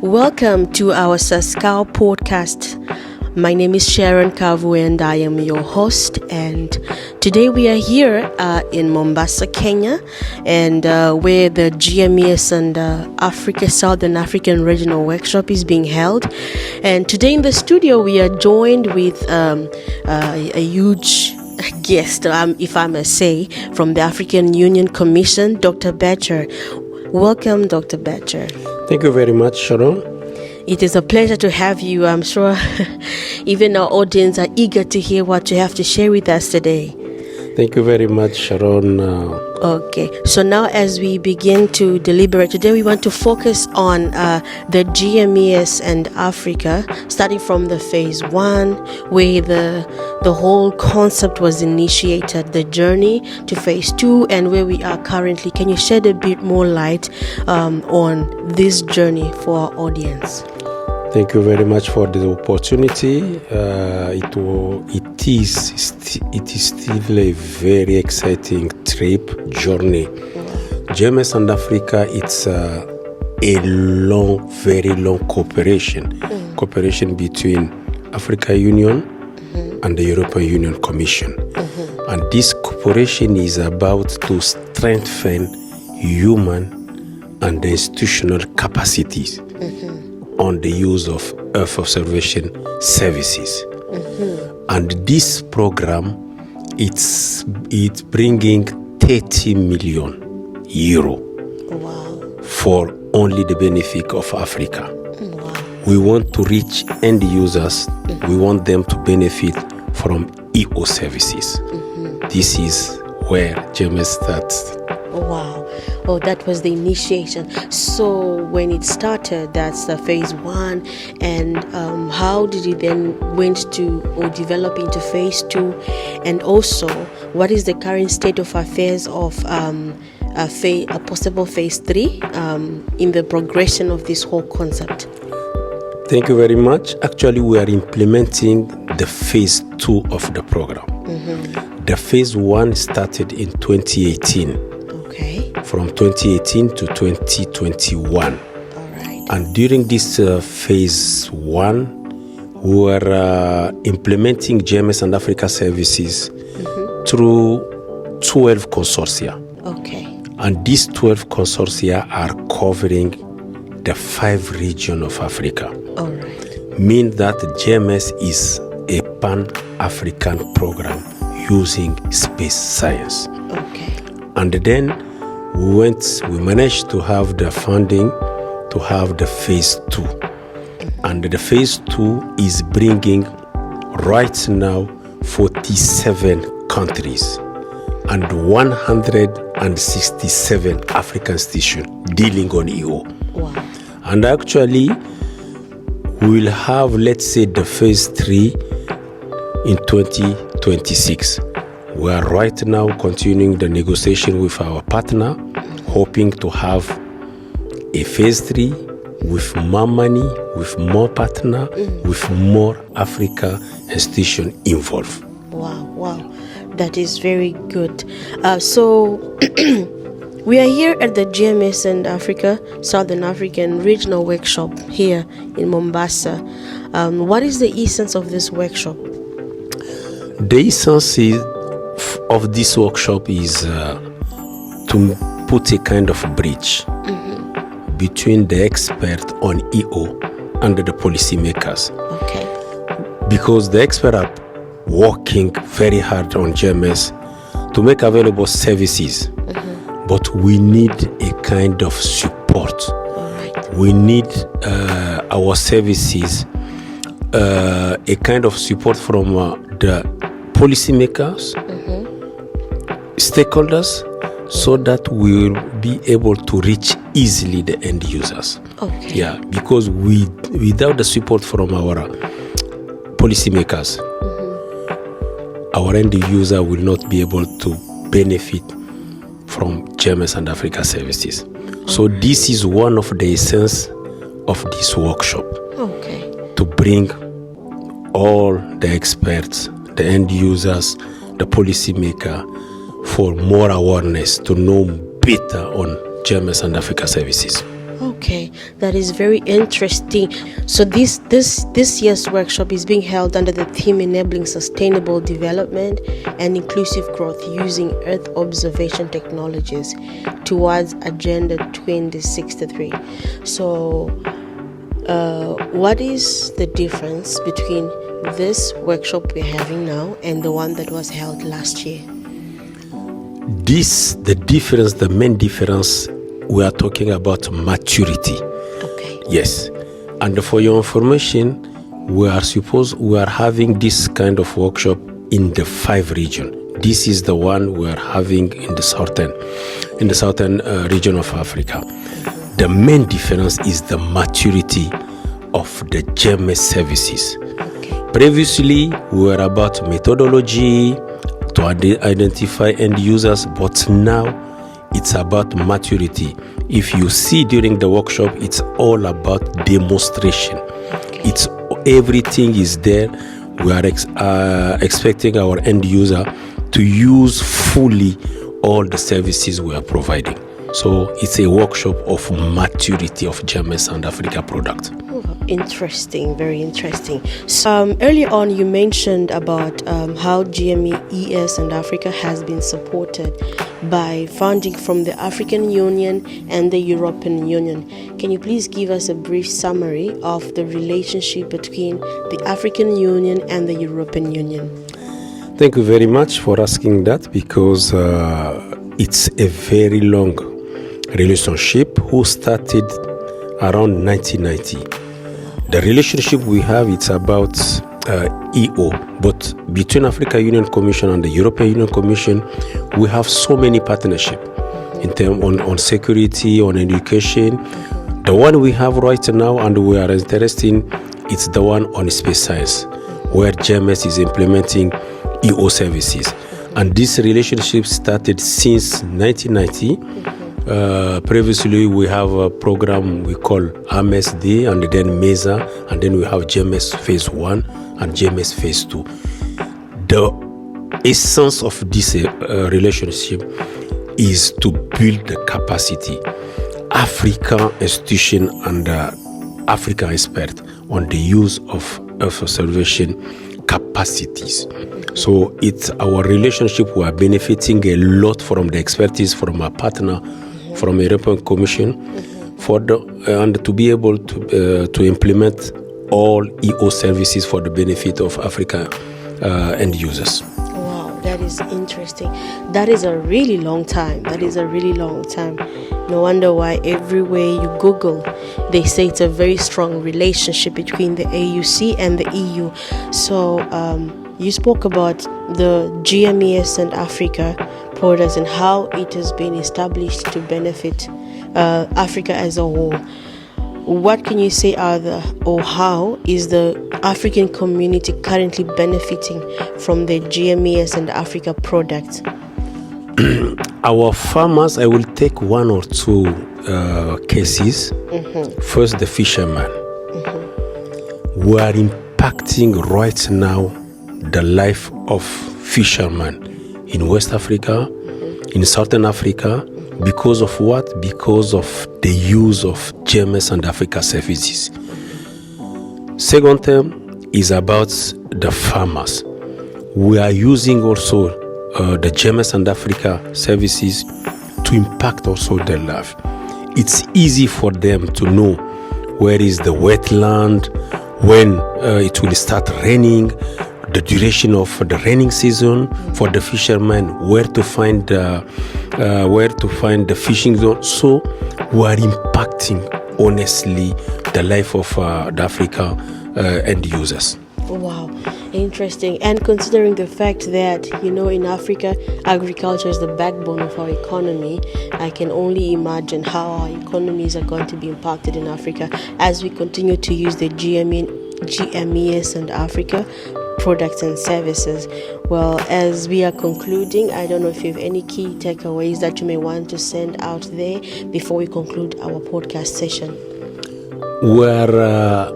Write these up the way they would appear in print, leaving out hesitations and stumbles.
Welcome to our SASSCAL podcast. My name is Sharon Kavu and I am your host, and today we are here in Mombasa, Kenya, and where the GMES and Africa, Southern African Regional Workshop is being held. And today in the studio we are joined with a huge guest, if I must say, from the African Union Commission, Dr. Bashir. Welcome, Dr. Bashir. Thank you very much, Sharon. It is a pleasure to have you. I'm sure even our audience are eager to hear what you have to share with us today. Thank you very much, Sharon. Okay, so now as we begin to deliberate, today we want to focus on the GMES and Africa, starting from the phase 1, where the whole concept was initiated, the journey to phase 2, and where we are currently. Can you shed a bit more light on this journey for our audience? Thank you very much for the opportunity. It is still a very exciting trip, journey. GMES and Africa, it's a very long cooperation between African Union and the European Union Commission. And this cooperation is about to strengthen human and institutional capacities on the use of Earth observation services. And this program, it's bringing 30 million euro for only the benefit of Africa. We want to reach end users. We want them to benefit from EU services. This is where GMES starts. Wow. Oh, that was the initiation. So when it started, that's the phase 1, and how did it then went to or develop into phase 2, and also what is the current state of affairs of a possible phase 3 in the progression of this whole concept? Thank you very much. Actually, we are implementing the phase 2 of the program. The phase 1 started in 2018. From 2018 to 2021. All right. And during this phase 1, we were implementing GMES and Africa services through 12 consortia. Okay. And these 12 consortia are covering the 5 regions of Africa. All right. Mean that GMES is a pan-African program using space science. Okay. And then we managed to have the funding to have the phase 2. And the phase 2 is bringing right now 47 countries and 167 African stations dealing on EU. Wow. And actually, we will have, let's say, the phase 3 in 2026. We are right now continuing the negotiation with our partner, hoping to have a phase 3 with more money, with more partner, with more Africa institution involved. Wow. That is very good. So we are here at the GMES and Africa, Southern African Regional Workshop here in Mombasa. What is the essence of this workshop? The essence of this workshop is to put a kind of bridge between the expert on EU and the policymakers. Okay. Because the experts are working very hard on GMES to make available services, but we need a kind of support. All right. We need our services, a kind of support from the policymakers, stakeholders, so that we will be able to reach easily the end users. Okay. Yeah, because without the support from our policymakers, our end user will not be able to benefit from GMES and Africa services. So this is one of the essence of this workshop. Okay. To bring all the experts, the end users, the policymaker, for more awareness to know better on GMES and Africa services. Okay. Okay, that is very interesting. So this year's workshop is being held under the theme Enabling Sustainable Development and Inclusive Growth Using Earth Observation Technologies towards Agenda 2063. So what is the difference between this workshop we're having now and the one that was held last year? The main difference, we are talking about maturity. Okay. Yes. And for your information, we are having this kind of workshop in the 5 regions. This is the one we are having in the southern region of Africa. The main difference is the maturity of the GMES services. Okay. Previously, we were about methodology to identify end users, but now it's about maturity. If you see during the workshop, it's all about demonstration. Okay. It's everything is there. We are expecting our end user to use fully all the services we are providing. So it's a workshop of maturity of GMES and Africa product. Interesting, very interesting. So, earlier on, you mentioned about how GMES and Africa has been supported by funding from the African Union and the European Union. Can you please give us a brief summary of the relationship between the African Union and the European Union? Thank you very much for asking that, because it's a very long relationship who started around 1990. The relationship we have, it's about EO, but between African Union Commission and the European Union Commission, we have so many partnerships in terms on security, on education. The one we have right now and we are interested in, it's the one on space science, where GMES is implementing EO services. And this relationship started since 1990. Previously, we have a program we call AMSD, and then MESA, and then we have GMES Phase 1 and GMES Phase 2. The essence of this relationship is to build the capacity, African institution and African expert on the use of Earth observation capacities. So it's our relationship. We are benefiting a lot from the expertise from our partner, from the European Commission, and to be able to implement all EO services for the benefit of Africa end users. Wow, that is interesting. That is a really long time. No wonder why everywhere you Google, they say it's a very strong relationship between the AUC and the EU. So you spoke about the GMES and Africa products and how it has been established to benefit Africa as a whole. What can you say how is the African community currently benefiting from the GMES and Africa products? Our farmers, I will take one or two cases. First, the fishermen. We are impacting right now the life of fishermen in West Africa, in Southern Africa, because of what? Because of the use of GMES and Africa services. Second term is about the farmers. We are using also the GMES and Africa services to impact also their life. It's easy for them to know where is the wetland, when it will start raining, the duration of the raining season, for the fishermen, where to find the fishing zone. So we are impacting honestly the life of the Africa end users. Wow, interesting. And considering the fact that, in Africa, agriculture is the backbone of our economy, I can only imagine how our economies are going to be impacted in Africa as we continue to use the GMES and Africa products and services. Well, as we are concluding, I don't know if you have any key takeaways that you may want to send out there before we conclude our podcast session. We're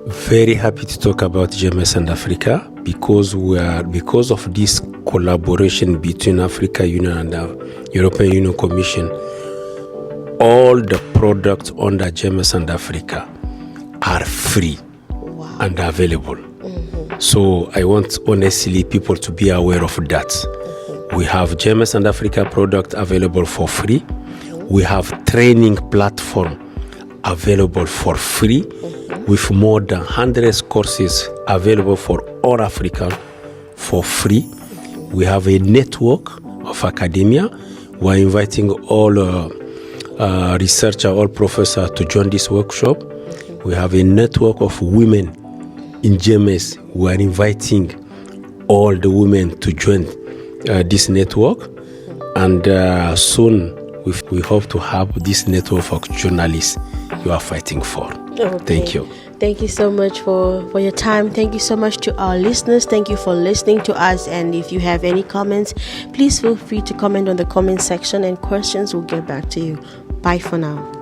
very happy to talk about GMES and Africa because of this collaboration between African Union and the European Union Commission. all the products under GMES and Africa are free and available. So I want honestly people to be aware of that. We have GMES and Africa product available for free. We have training platform available for free with more than 100 courses available for all Africans for free. We have a network of academia. We're inviting all researchers, all professors to join this workshop. We have a network of women in GMES. We are inviting all the women to join this network. And soon we hope to have this network of journalists you are fighting for. Okay. Thank you. Thank you so much for your time. Thank you so much to our listeners. Thank you for listening to us. And if you have any comments, please feel free to comment on the comment section, and questions will get back to you. Bye for now.